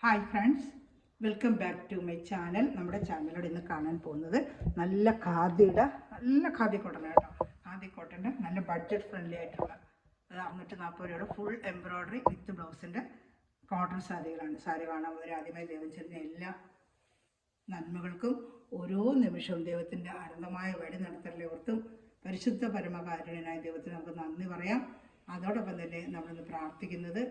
Hi friends, welcome back to my channel. നമ്മുടെ ചാനലിലൂടെ ഇന്ന് കാണാൻ പോകുന്നത് നല്ല ഖാദി കോട്ടൺ കേട്ടോ. ഖാദി കോട്ടൻ്റെ നല്ല ബഡ്ജറ്റ് ഫ്രണ്ട്ലി ആയിട്ടുള്ള 640 രൂപയുടെ ഫുൾ എംബ്രോയ്ഡറി വിത്ത് ബ്ലൗസിൻ്റെ കോട്ടൺ സാരികളാണ്. സാരി കാണാൻ മുതൽ ആദ്യമായി ദൈവം ചെറിയ എല്ലാ നന്മകൾക്കും ഓരോ നിമിഷവും ദൈവത്തിൻ്റെ അനന്തമായ വഴി നടത്തലിനെ ഓർത്തും പരിശുദ്ധ പരമകാരുണ്യനായ ദൈവത്തിന് നമുക്ക് നന്ദി പറയാം. അതോടൊപ്പം തന്നെ നമ്മളിന്ന് പ്രാർത്ഥിക്കുന്നത്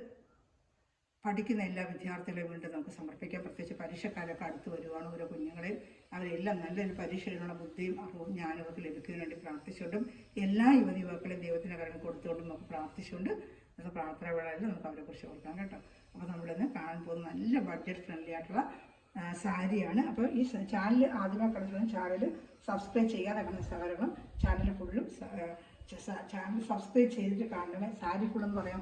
പഠിക്കുന്ന എല്ലാ വിദ്യാർത്ഥികളെയും വേണ്ടി നമുക്ക് സമർപ്പിക്കാം. പ്രത്യേകിച്ച് പരീക്ഷക്കാലൊക്കെ അടുത്ത് വരുവാണ്. ഓരോ കുഞ്ഞുങ്ങളെയും അവരെല്ലാം നല്ലൊരു പരീക്ഷ എഴുതാനുള്ള ബുദ്ധിയും അറിവും ജ്ഞാനമൊക്കെ ലഭിക്കുന്നതിന് വേണ്ടി പ്രാർത്ഥിച്ചുകൊണ്ടും എല്ലാ യുവതി യുവാക്കളെയും ദൈവത്തിൻ്റെ കരണം കൊടുത്തുകൊണ്ടും നമുക്ക് പ്രാർത്ഥിച്ചുകൊണ്ട് അത് പ്രാർത്ഥന വേളയിൽ നമുക്ക് അവരെക്കുറിച്ച് ഓർക്കാം കേട്ടോ. അപ്പോൾ നമ്മളിന്ന് കാണാൻ പോകുന്ന നല്ല ബഡ്ജറ്റ് ഫ്രണ്ട്ലി ആയിട്ടുള്ള സാരിയാണ്. അപ്പോൾ ഈ ചാനൽ ആദ്യമായി കണ്ടിട്ടുണ്ടെങ്കിൽ ചാനൽ സബ്സ്ക്രൈബ് ചെയ്യാതെ കാണുന്ന സഹകരണം ചാനൽ ഫുള്ളും ചാനൽ സബ്സ്ക്രൈബ് ചെയ്തിട്ട് കാണണമേ. സാരി ഫുള്ളെന്ന് പറയാൻ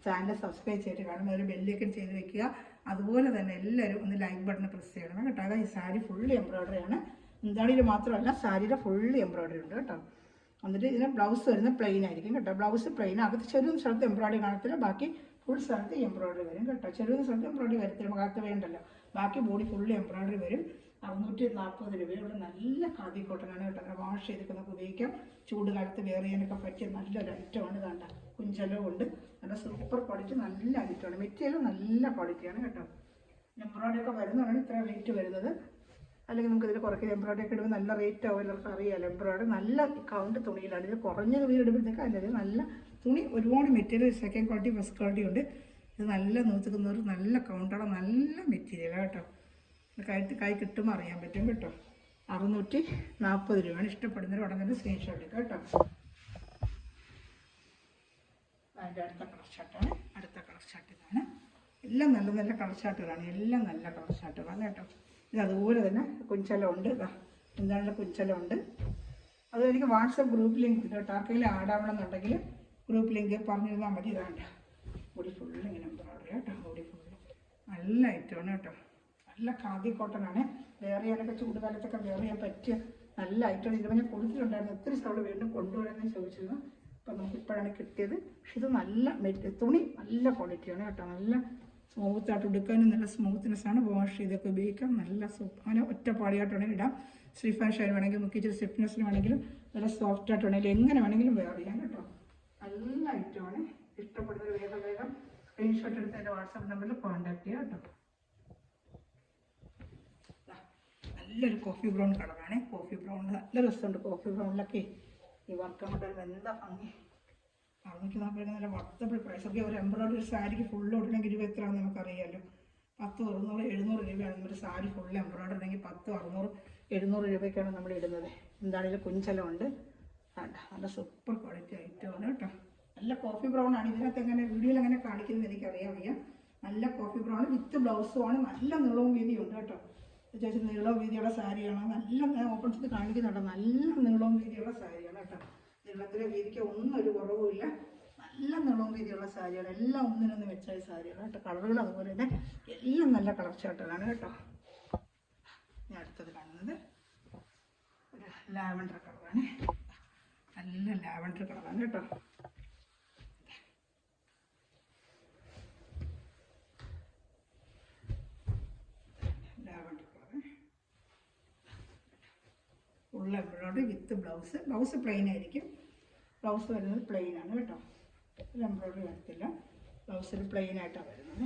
ചാനൽ സബ്സ്ക്രൈബ് ചെയ്തിട്ട് കാണുമ്പോൾ ഒരു ബെല്ലൈക്കൺ ചെയ്ത് വെക്കുക. അതുപോലെ തന്നെ എല്ലാവരും ഒന്ന് ലൈക്ക് ബട്ടൺ പ്രസ് ചെയ്യണം കേട്ടോ. അതായത് ഈ സാരി ഫുള്ള് എംബ്രോയ്ഡറി ആണ്. എന്താണിത് മാത്രമല്ല, സാരിയുടെ ഫുള്ള് എംബ്രോയ്ഡറി ഉണ്ട് കേട്ടോ. എന്നിട്ട് ഇതിന് ബ്ലൗസ് വരുന്നത് പ്ലെയിൻ ആയിരിക്കും കേട്ടോ. ബ്ലൗസ് പ്ലെയിൻ, അകത്ത് ചെറിയ സ്ഥലത്ത് എംബ്രോയ്ഡറി കാണത്തില്ല, ബാക്കി ഫുൾ സ്ഥലത്ത് എംബ്രോയ്ഡറി വരും കേട്ടോ. ചെറിയ സ്ഥലത്ത് എംബ്രോയ്ഡറി വരത്തില്ല, അകത്ത് വേണ്ടല്ലോ, ബാക്കി ബോഡി ഫുള്ള് എംബ്രോയ്ഡറി വരും. 640 രൂപയുടെ നല്ല ഖാദി കോട്ടനാണ് കേട്ടോ. വാഷ് ചെയ്തിട്ട് നമുക്ക് ഉപയോഗിക്കാം. ചൂട് കാലത്ത് വെയർ ചെയ്യാനൊക്കെ പറ്റിയ നല്ലൊരു ഐറ്റമാണ്. കണ്ട കുഞ്ചലവും ഉണ്ട്, നല്ല സൂപ്പർ ക്വാളിറ്റി, നല്ല ഐറ്റമാണ്. മെറ്റീരിയൽ നല്ല ക്വാളിറ്റിയാണ് കേട്ടോ. എംബ്രോയ്ഡറി ഒക്കെ വരുന്നതാണ് ഇത്ര റേറ്റ് വരുന്നത്. അല്ലെങ്കിൽ നമുക്ക് ഇതിൽ കുറയ്ക്കുക. എംബ്രോയ്ഡറി ഒക്കെ ഇടുമ്പോൾ നല്ല റേറ്റ് ആവും, എല്ലാവർക്കും അറിയാമല്ലോ. എംബ്രോയ്ഡറി നല്ല കൗണ്ട് തുണിയിലാണ്. ഇത് കുറഞ്ഞ തുണി ഇടുമ്പോഴത്തേക്ക് അല്ലെങ്കിൽ നല്ല തുണി, ഒരുപാട് material second quality first quality ഉണ്ട്. ഇത് നല്ല നൂറ്റുന്നവർ നല്ല കൗണ്ടുള്ള നല്ല മെറ്റീരിയലാണ് കേട്ടോ. കൈ കിട്ടുമ്പോൾ അറിയാൻ പറ്റും കേട്ടോ. 640 രൂപയാണ്. ഇഷ്ടപ്പെടുന്നവർ ഉടനെ സ്ക്രീൻഷോട്ട് എടുക്കുക കേട്ടോ. അതിൻ്റെ അടുത്ത കളർ ഷർട്ടാണ്. അടുത്ത കളർ ഷർട്ട് ഇതാണ്. എല്ലാം നല്ല നല്ല കളർ ഷർട്ടുകളാണ്. എല്ലാം നല്ല കളർ ഷർട്ടുകളാണ് കേട്ടോ. ഇത് അതുപോലെ തന്നെ കുഞ്ചലമുണ്ട്. എന്താണെങ്കിലും കുഞ്ചലമുണ്ട്. അത് എനിക്ക് വാട്സപ്പ് ഗ്രൂപ്പ് ലിങ്ക് ഉണ്ട് കേട്ടോ. ആർക്കെങ്കിലും ആടാവണമെന്നുണ്ടെങ്കിൽ ഗ്രൂപ്പ് ലിങ്ക് പറഞ്ഞിരുന്നാൽ മതി. ഇതാണ്ട ബോഡി ഫുള്ള് ഇങ്ങനെ എംബ്രോയ്ഡറി കേട്ടോ. ബോഡി ഫുള്ള് നല്ല ഐറ്റമാണ് കേട്ടോ. നല്ല ഖാദി കോട്ടനാണ്. വെയർ ചെയ്യാനൊക്കെ ചൂടുകാലത്തൊക്കെ വെയർ ചെയ്യാൻ പറ്റിയ നല്ല ഐറ്റമാണ്. ഇത് ഞാൻ കൊടുത്തിട്ടുണ്ടായിരുന്നു. ഒത്തിരി സ്ഥലം വീണ്ടും കൊണ്ടുവരാമെന്ന് ചോദിച്ചിരുന്നു. അപ്പോൾ നമുക്ക് ഇപ്പോഴാണ് കിട്ടിയത്. പക്ഷെ ഇത് നല്ല തുണി നല്ല ക്വാളിറ്റിയാണ് കേട്ടോ. നല്ല സ്മൂത്തായിട്ട് എടുക്കാനും നല്ല സ്മൂത്ത്നെസ്സാണ്. വാഷ് ചെയ്തൊക്കെ ഉപയോഗിക്കാം. നല്ല അങ്ങനെ ഒറ്റപ്പാടിയായിട്ടാണെങ്കിൽ ഇടാം. സ്ലിഫ് ആൻഡ് ഷൈൻ വേണമെങ്കിൽ നമുക്ക് ഇച്ചിരി സ്റ്റിഫ്നെസ്സിന് വേണമെങ്കിലും നല്ല സോഫ്റ്റ് ആയിട്ട് വേണമെങ്കിലും എങ്ങനെ വേണമെങ്കിലും വെയർ ചെയ്യാം കേട്ടോ. നല്ല ഐറ്റമാണ്. ഇഷ്ടപ്പെടുന്നൊരു വേഗം സ്ക്രീൻഷോട്ട് എടുത്ത് എൻ്റെ വാട്സാപ്പ് നമ്പറിൽ കോൺടാക്ട് ചെയ്യാം കേട്ടോ. നല്ലൊരു കോഫി ബ്രൗൺ കളറാണ്. കോഫി ബ്രൗൺ നല്ല രസമുണ്ട്. കോഫി ബ്രൗണിലൊക്കെ ഈ വർക്ക് കൊണ്ടുവരുമ്പോൾ എന്താ ഭംഗി. 640 നല്ല വർത്തബിൾ പ്രൈസ്. ഒക്കെ ഒരു എംബ്രോയ്ഡറി സാരിക്ക് ഫുള്ള് ഇടണമെങ്കിൽ രൂപ എത്രയാണെന്ന് നമുക്കറിയാമല്ലോ. 10, 600, 700 രൂപയാണ് നമ്മുടെ സാരി ഫുള്ള് എംബ്രോയ്ഡറി ഉണ്ടെങ്കിൽ 10, 600, 700 രൂപയ്ക്കാണ് നമ്മൾ ഇടുന്നത്. എന്താണെങ്കിലും കുഞ്ചലമുണ്ട്. നല്ല സൂപ്പർ ക്വാളിറ്റി ഐറ്റമാണ് കേട്ടോ. നല്ല കോഫി ബ്രൗൺ ആണ്. ഇതിനകത്ത് എങ്ങനെ വീഡിയോയിൽ എങ്ങനെ കാണിക്കുന്നത് എനിക്കറിയാൻ വയ്യ. നല്ല കോഫി ബ്രൗൺ വിത്ത് ബ്ലൗസുമാണ്. നല്ല നീളവും വീതിയും ഉണ്ട് കേട്ടോ. ചേച്ചി നീളവും വീതിയുള്ള സാരിയാണ്. നല്ല ഓപ്പൺ ചെയ്ത് കാണിക്കുന്നുണ്ട്. നല്ല നീളവും വീതിയുള്ള സാരിയാണ് കേട്ടോ. നീളത്തിലെ വീതിക്ക് ഒന്നും ഒരു കുറവുമില്ല. നല്ല നീളവും വീതിയുള്ള സാരിയാണ്. എല്ലാം ഒന്നിനൊന്ന് വെച്ചായ സാരിയാണ് കേട്ടോ. കളറുകൾ അതുപോലെ തന്നെ എല്ലാം നല്ല കളർ ഷർട്ടുകളാണ് കേട്ടോ. ഞാൻ അടുത്തത് കാണുന്നത് ഒരു ലാവൻഡർ കളറാണ്. നല്ല ലാവൻഡർ കളറാണ് കേട്ടോ. Lavender colour full embroidery with blouse plain ആയിരിക്കും. ബ്ലൗസ് വരുന്നത് പ്ലെയിൻ ആണ് കേട്ടോ. ഒരു എംബ്രോയ്ഡറി വരത്തില്ല. ബ്ലൗസിൽ പ്ലെയിൻ ആയിട്ടാണ് വരുന്നത്.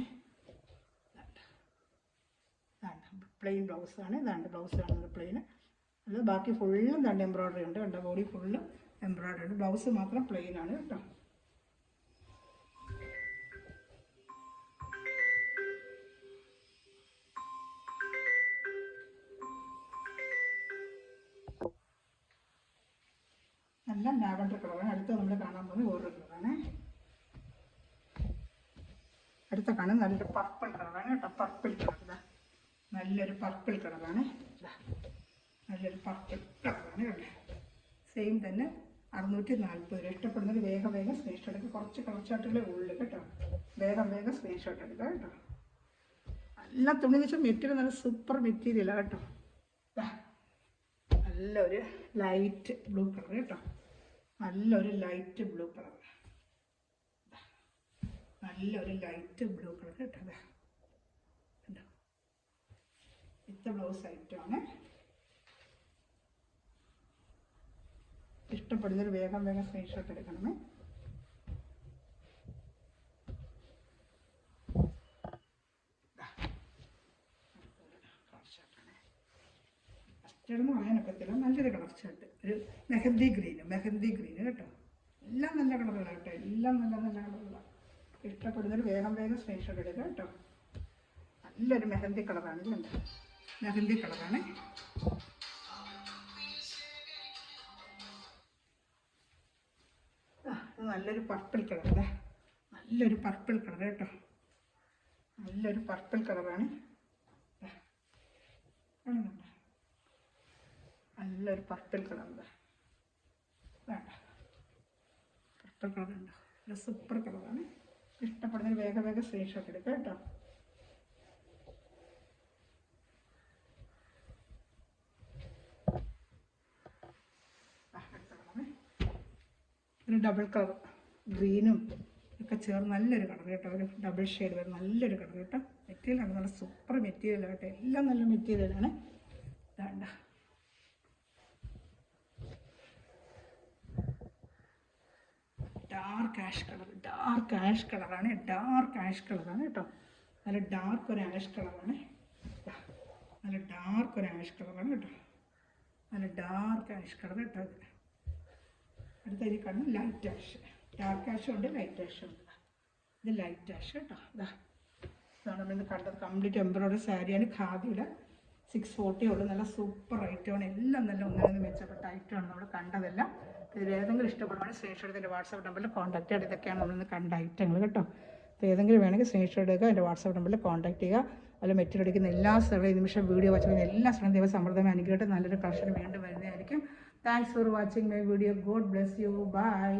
പ്ലെയിൻ ബ്ലൗസാണ്. ഇതാണ്ട് ബ്ലൗസ് കാണുന്നത് പ്ലെയിൻ. അത് ബാക്കി ഫുള്ളും രണ്ട് എംബ്രോയ്ഡറി ഉണ്ട്. കണ്ട ബോഡി ഫുള്ളും എംബ്രോയ്ഡറി ഉണ്ട്. ബ്ലൗസ് മാത്രം പ്ലെയിൻ ആണ് കേട്ടോ. നല്ല ലാവൻഡർ കളറാണ്. അടുത്ത നമ്മൾ കാണാൻ പോകുന്നത് വേറൊരു കളറാണ്. അടുത്ത കാണുന്നത് നല്ലൊരു പർപ്പിൾ കളറാണ് കേട്ടോ. പർപ്പിൾ കളർ, നല്ലൊരു പർപ്പിൾ കളറാണ്. നല്ലൊരു പർപ്പിൾ കളറാണ് കേട്ടോ. സെയിം തന്നെ 640 രൂപ. ഇഷ്ടപ്പെടുന്നൊരു വേഗം സ്ക്രീൻഷോട്ട് എടുക്കുക. കുറച്ച് കളർ ചാർട്ടുകളേ ഉള്ളു കേട്ടോ. വേഗം സ്ക്രീൻഷോട്ട് എടുക്കുക കേട്ടോ. നല്ല തുണി വെച്ചാൽ മെറ്റീരിയൽ നല്ല സൂപ്പർ മെറ്റീരിയലാണ് കേട്ടോ. നല്ലൊരു ലൈറ്റ് ബ്ലൂ കളർ കേട്ടോ. നല്ലൊരു ലൈറ്റ് ബ്ലൂ കളർ. നല്ലൊരു ലൈറ്റ് ബ്ലൂ കളർ കേട്ടോ. അടുത്ത ബ്ലൗസ് ഐറ്റമാണ്. ഇഷ്ടപ്പെടുന്നൊരു വേഗം സ്ക്രീൻഷോട്ട് എടുക്കണമേ. ഫസ്റ്റെന്ന് പറയാനൊക്കത്തില്ല, നല്ലൊരു കളർ ഷർട്ട്. ഒരു മെഹന്തി ഗ്രീന് കേട്ടോ. എല്ലാം നല്ല കളറുകളാണ് കേട്ടോ, എല്ലാം നല്ല കളറുകളാണ്. ഇഷ്ടപ്പെടുന്നൊരു വേഗം സ്ക്രീൻഷോട്ട് എടുക്കുക കേട്ടോ. നല്ലൊരു മെഹന്തി കളറാണ്, ഇതുണ്ട് മെഹന്തി കളറാണ്. നല്ലൊരു പർപ്പിൾ കളർ, നല്ലൊരു പർപ്പിൾ കളർ കേട്ടോ. നല്ലൊരു പർപ്പിൾ കളറാണ്. നല്ലൊരു പർപ്പിൾ കളർ, വേണ്ട പർപ്പിൾ കളറുണ്ട്. ഒരു സൂപ്പർ കളറാണ്. ഇഷ്ടപ്പെടുന്നൊരു വേഗം സ്ക്രീൻഷോട്ട് എടുക്കുക കേട്ടോ. ഒരു ഡബിൾ കളർ ഗ്രീനും ഒക്കെ ചേർന്ന് നല്ലൊരു കളർ കേട്ടോ. ഒരു ഡബിൾ ഷെയ്ഡ് വരും, നല്ലൊരു കളർ കേട്ടോ. മെറ്റീരിയലാണ് നല്ല സൂപ്പർ മെറ്റീരിയലാണ് കേട്ടോ. എല്ലാം നല്ല മെറ്റീരിയലാണ്. വേണ്ട ഡാർക്ക് ആഷ് കളറാണ് കേട്ടോ. നല്ല ഡാർക്ക് ഒരു ആഷ് കളറാണ്. നല്ല ഡാർക്ക് ആഷ് കളർ കേട്ടോ. അടുത്ത ഈ കാണുന്ന ലൈറ്റ് ആഷ്, ഡാർക്ക് ആഷും ഉണ്ട് ലൈറ്റ് ആഷും ഉണ്ട്. ഇത് ലൈറ്റ് ആഷ് കേട്ടോ. ഇതാണ് നമ്മളിന്ന് കണ്ടത്. കംപ്ലീറ്റ് എംബ്രോയ്ഡറി സാരിയാണ്. ഖാദിയുടെ 640 ഉള്ളൂ. നല്ല സൂപ്പർ ഐറ്റമാണ്. എല്ലാം നല്ല ഒന്നിനൊന്ന് മെച്ചപ്പെട്ട ഐറ്റമാണ് നമ്മൾ കണ്ടതെല്ലാം. ഇതിൽ ഏതെങ്കിലും ഇഷ്ടപ്പെടുവാണെങ്കിൽ സ്ക്രീൻഷോട്ട് എൻ്റെ വാട്സാപ്പ് നമ്പറിൽ കോൺടാക്ട് ചെയ്യുക. ഇതൊക്കെയാണ് നമ്മളിന്ന് കണ്ട ഐറ്റങ്ങൾ കേട്ടോ. അപ്പോൾ ഏതെങ്കിലും വേണമെങ്കിൽ സ്ക്രീൻഷോട്ട് എടുക്കുക, എൻ്റെ വാട്സാപ്പ് നമ്പറിൽ കോൺടാക്ട് ചെയ്യുക. അതുപോലെ മെറ്റീരിയൽ എടുക്കുന്ന എല്ലാ സ്ഥലവും ഈ നിമിഷം വീഡിയോ വാച്ചിക്കുന്ന എല്ലാ സ്ഥലവും ദൈവം സമൃദ്ധമായി അനുഗ്രഹിക്കട്ടെ. നല്ലൊരു കളക്ഷൻ വീണ്ടും വരുന്നതായിരിക്കും. Thanks for watching my video. God bless you. Bye.